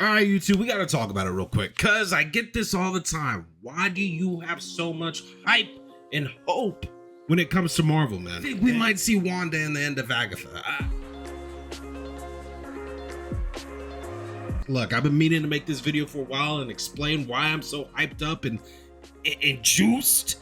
All right, YouTube, we got to talk about it real quick because I get this all the time. Why do you have so much hype and hope when it comes to Marvel, man? I think we might see Wanda in the end of Agatha. Look, I've been meaning to make this video for a while and explain why I'm so hyped up and juiced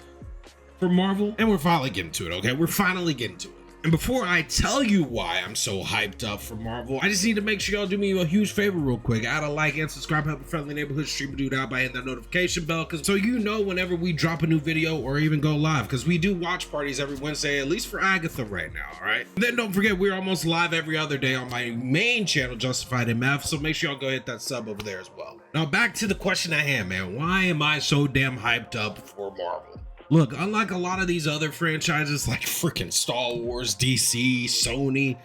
for Marvel. And we're finally getting to it, okay? We're finally getting to it. And before I tell you why I'm so hyped up for Marvel, I just need to make sure y'all do me a huge favor real quick. Add a like and subscribe, help a friendly neighborhood streamer dude out by hitting that notification bell, so you know whenever we drop a new video or even go live, because we do watch parties every Wednesday, at least for Agatha right now, all right? And then don't forget, we're almost live every other day on my main channel, justifiedmff, so make sure y'all go hit that sub over there as well. Now back to the question at hand, man. Why am I so damn hyped up for Marvel? Look, unlike a lot of these other franchises like freaking Star Wars, DC, Sony,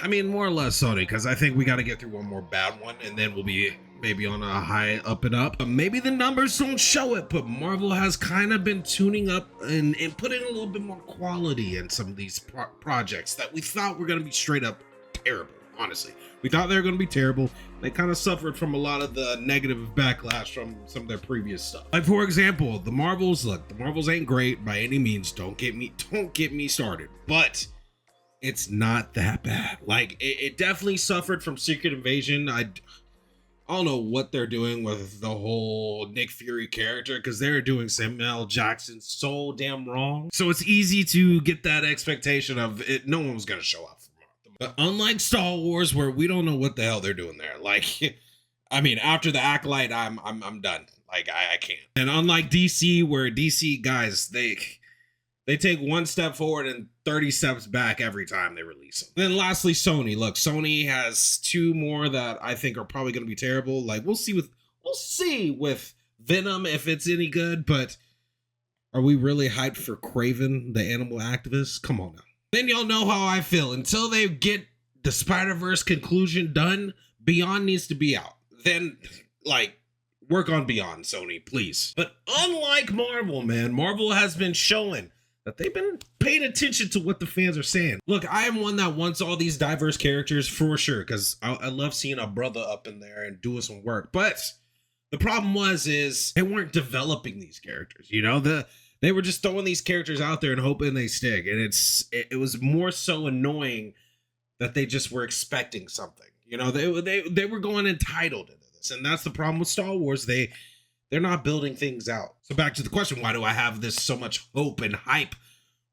I mean, more or less Sony, because I think we got to get through one more bad one and then we'll be maybe on a high up and up. Maybe the numbers don't show it, but Marvel has kind of been tuning up and putting a little bit more quality in some of these projects that we thought were going to be straight up terrible. Honestly, we thought they were going to be terrible. They kind of suffered from a lot of the negative backlash from some of their previous stuff. Like, for example, the Marvels. Look, the Marvels ain't great by any means. Don't get me started. But it's not that bad. Like, it definitely suffered from Secret Invasion. I don't know what they're doing with the whole Nick Fury character, because they're doing Samuel L. Jackson so damn wrong. So it's easy to get that expectation of it. No one was going to show up. But unlike Star Wars, where we don't know what the hell they're doing there, like, I mean, after the Acolyte, I'm done. Like, I can't. And unlike DC, where DC guys, they take one step forward and 30 steps back every time they release them. Then lastly, Sony. Look, Sony has two more that I think are probably going to be terrible. Like, we'll see with Venom if it's any good. But are we really hyped for Kraven, the animal activist? Come on now. Then y'all know how I feel. Until they get the Spider-Verse conclusion done, Beyond needs to be out. Then, like, work on Beyond, Sony, please. But unlike Marvel, man, Marvel has been showing that they've been paying attention to what the fans are saying. Look, I am one that wants all these diverse characters for sure, because I love seeing a brother up in there and doing some work. But the problem is they weren't developing these characters, you know? They were just throwing these characters out there and hoping they stick. And it was more so annoying that they just were expecting something. You know, they were going entitled into this. And that's the problem with Star Wars. They're not building things out. So back to the question, why do I have this so much hope and hype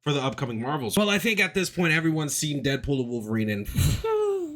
for the upcoming Marvels? Well, I think at this point, everyone's seen Deadpool and Wolverine, and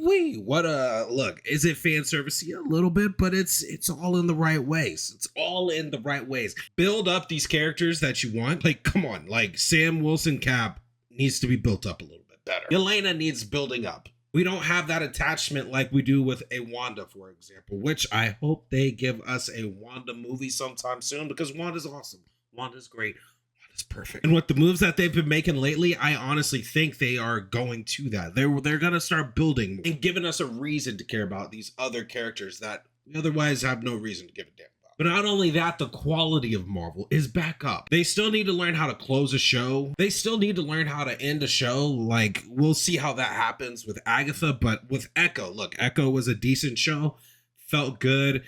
look, is it fan servicey? A little bit, but it's all in the right ways. It's all in the right ways. Build up these characters that you want. Like, come on, like Sam Wilson Cap needs to be built up a little bit better. Yelena needs building up. We don't have that attachment like we do with a Wanda, for example, which I hope they give us a Wanda movie sometime soon, because Wanda's awesome. Wanda's great. Wanda's perfect. And with the moves that they've been making lately, I honestly think they are going to that. They're going to start building and giving us a reason to care about these other characters that we otherwise have no reason to give a damn about. But not only that, the quality of Marvel is back up. They still need to learn how to close a show. They still need to learn how to end a show. Like, we'll see how that happens with Agatha, but with Echo, look, Echo was a decent show. Felt good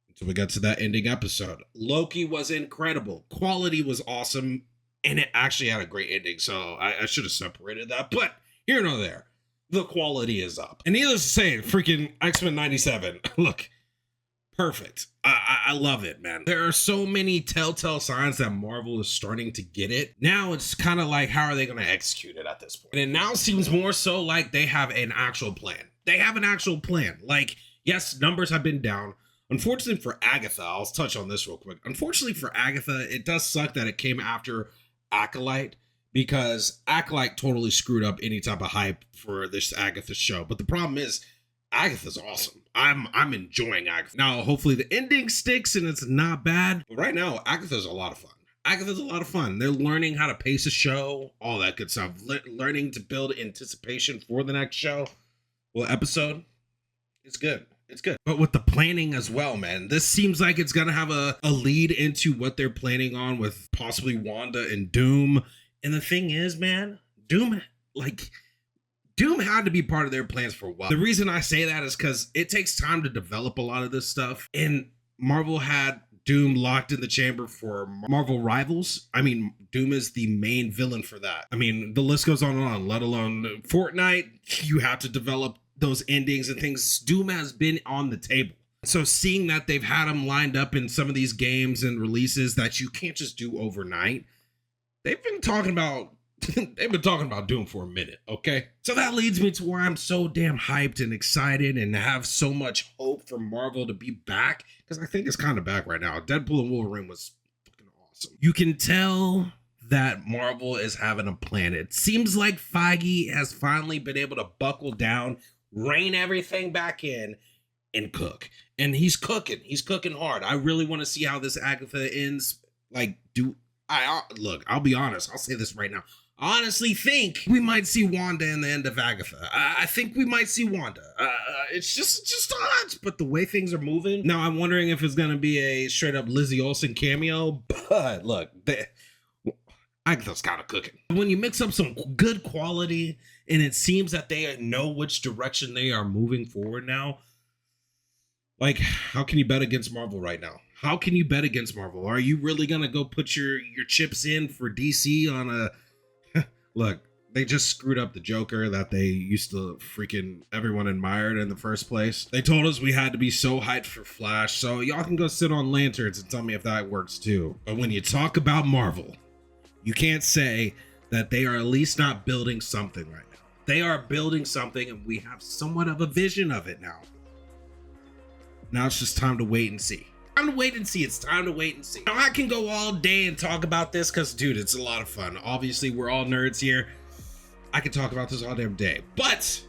until we got to that ending episode. Loki was incredible. Quality was awesome, and it actually had a great ending, so I should have separated that. But here nor there, the quality is up. And needless to say, freaking X-Men 97, look, perfect. I love it, man. There are so many telltale signs that Marvel is starting to get it. Now it's kind of like, how are they going to execute it at this point? And it now seems more so like they have an actual plan. They have an actual plan. Like, yes, numbers have been down. Unfortunately for Agatha, I'll touch on this real quick. Unfortunately for Agatha, it does suck that it came after Acolyte, because Acolyte totally screwed up any type of hype for this Agatha show. But the problem is, Agatha's awesome. I'm enjoying Agatha. Now, hopefully the ending sticks and it's not bad. But right now, Agatha's a lot of fun. Agatha's a lot of fun. They're learning how to pace a show, all that good stuff. Learning to build anticipation for the next show. Well, episode. It's good. It's good. But with the planning as well, man, this seems like it's going to have a lead into what they're planning on with possibly Wanda and Doom. And the thing is, man, Doom Doom had to be part of their plans for a while. The reason I say that is because it takes time to develop a lot of this stuff. And Marvel had Doom locked in the chamber for Marvel Rivals. I mean, Doom is the main villain for that. I mean, the list goes on and on, let alone Fortnite. You have to develop those endings and things. Doom has been on the table. So seeing that they've had him lined up in some of these games and releases that you can't just do overnight, they've been talking about Doom for a minute, okay? So that leads me to where I'm so damn hyped and excited and have so much hope for Marvel to be back, because I think it's kind of back right now. Deadpool and Wolverine was fucking awesome. You can tell that Marvel is having a plan. It seems like Feige has finally been able to buckle down, rein everything back in, and cook. And he's cooking hard. I really want to see how this Agatha ends. Like, look, I'll be honest. I'll say this right now. I honestly think we might see Wanda in the end of Agatha. I think we might see Wanda. It's just a hunch, but the way things are moving. Now, I'm wondering if it's going to be a straight up Lizzie Olsen cameo, but look, Agatha's kind of cooking. When you mix up some good quality and it seems that they know which direction they are moving forward now, like, how can you bet against Marvel right now? How can you bet against Marvel? Are you really going to go put your chips in for DC on a... Look, they just screwed up the Joker that they used to freaking everyone admired in the first place. They told us we had to be so hyped for Flash, so y'all can go sit on lanterns and tell me if that works too. But when you talk about Marvel, you can't say that they are at least not building something right now. They are building something and we have somewhat of a vision of it now. Now it's just time to wait and see. It's time to wait and see. Now, I can go all day and talk about this because, dude, it's a lot of fun. Obviously, we're all nerds here. I can talk about this all damn day. But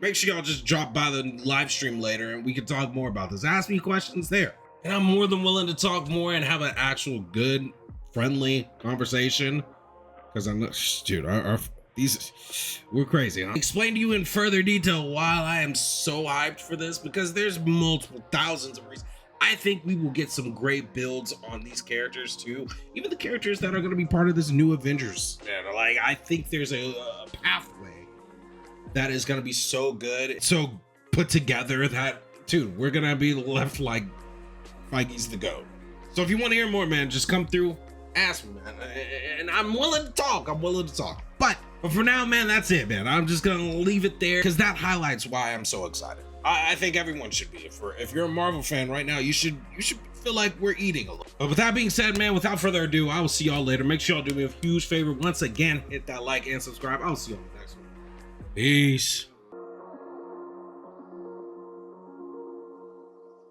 make sure y'all just drop by the live stream later and we can talk more about this. Ask me questions there. And I'm more than willing to talk more and have an actual good, friendly conversation. Because I'm not, dude, we're crazy, huh? Explain to you in further detail why I am so hyped for this, because there's multiple thousands of reasons. I think we will get some great builds on these characters too. Even the characters that are going to be part of this new Avengers. And like, I think there's a pathway that is going to be so good, so put together that, dude, we're going to be left like Feige's the GOAT. So if you want to hear more, man, just come through, ask me, man. And I'm willing to talk. But for now, man, that's it, man. I'm just going to leave it there because that highlights why I'm so excited. I think everyone should be. If you're a Marvel fan right now, you should feel like we're eating a little. But with that being said, man, without further ado, I will see y'all later. Make sure y'all do me a huge favor. Once again, hit that like and subscribe. I'll see y'all in the next one. Peace.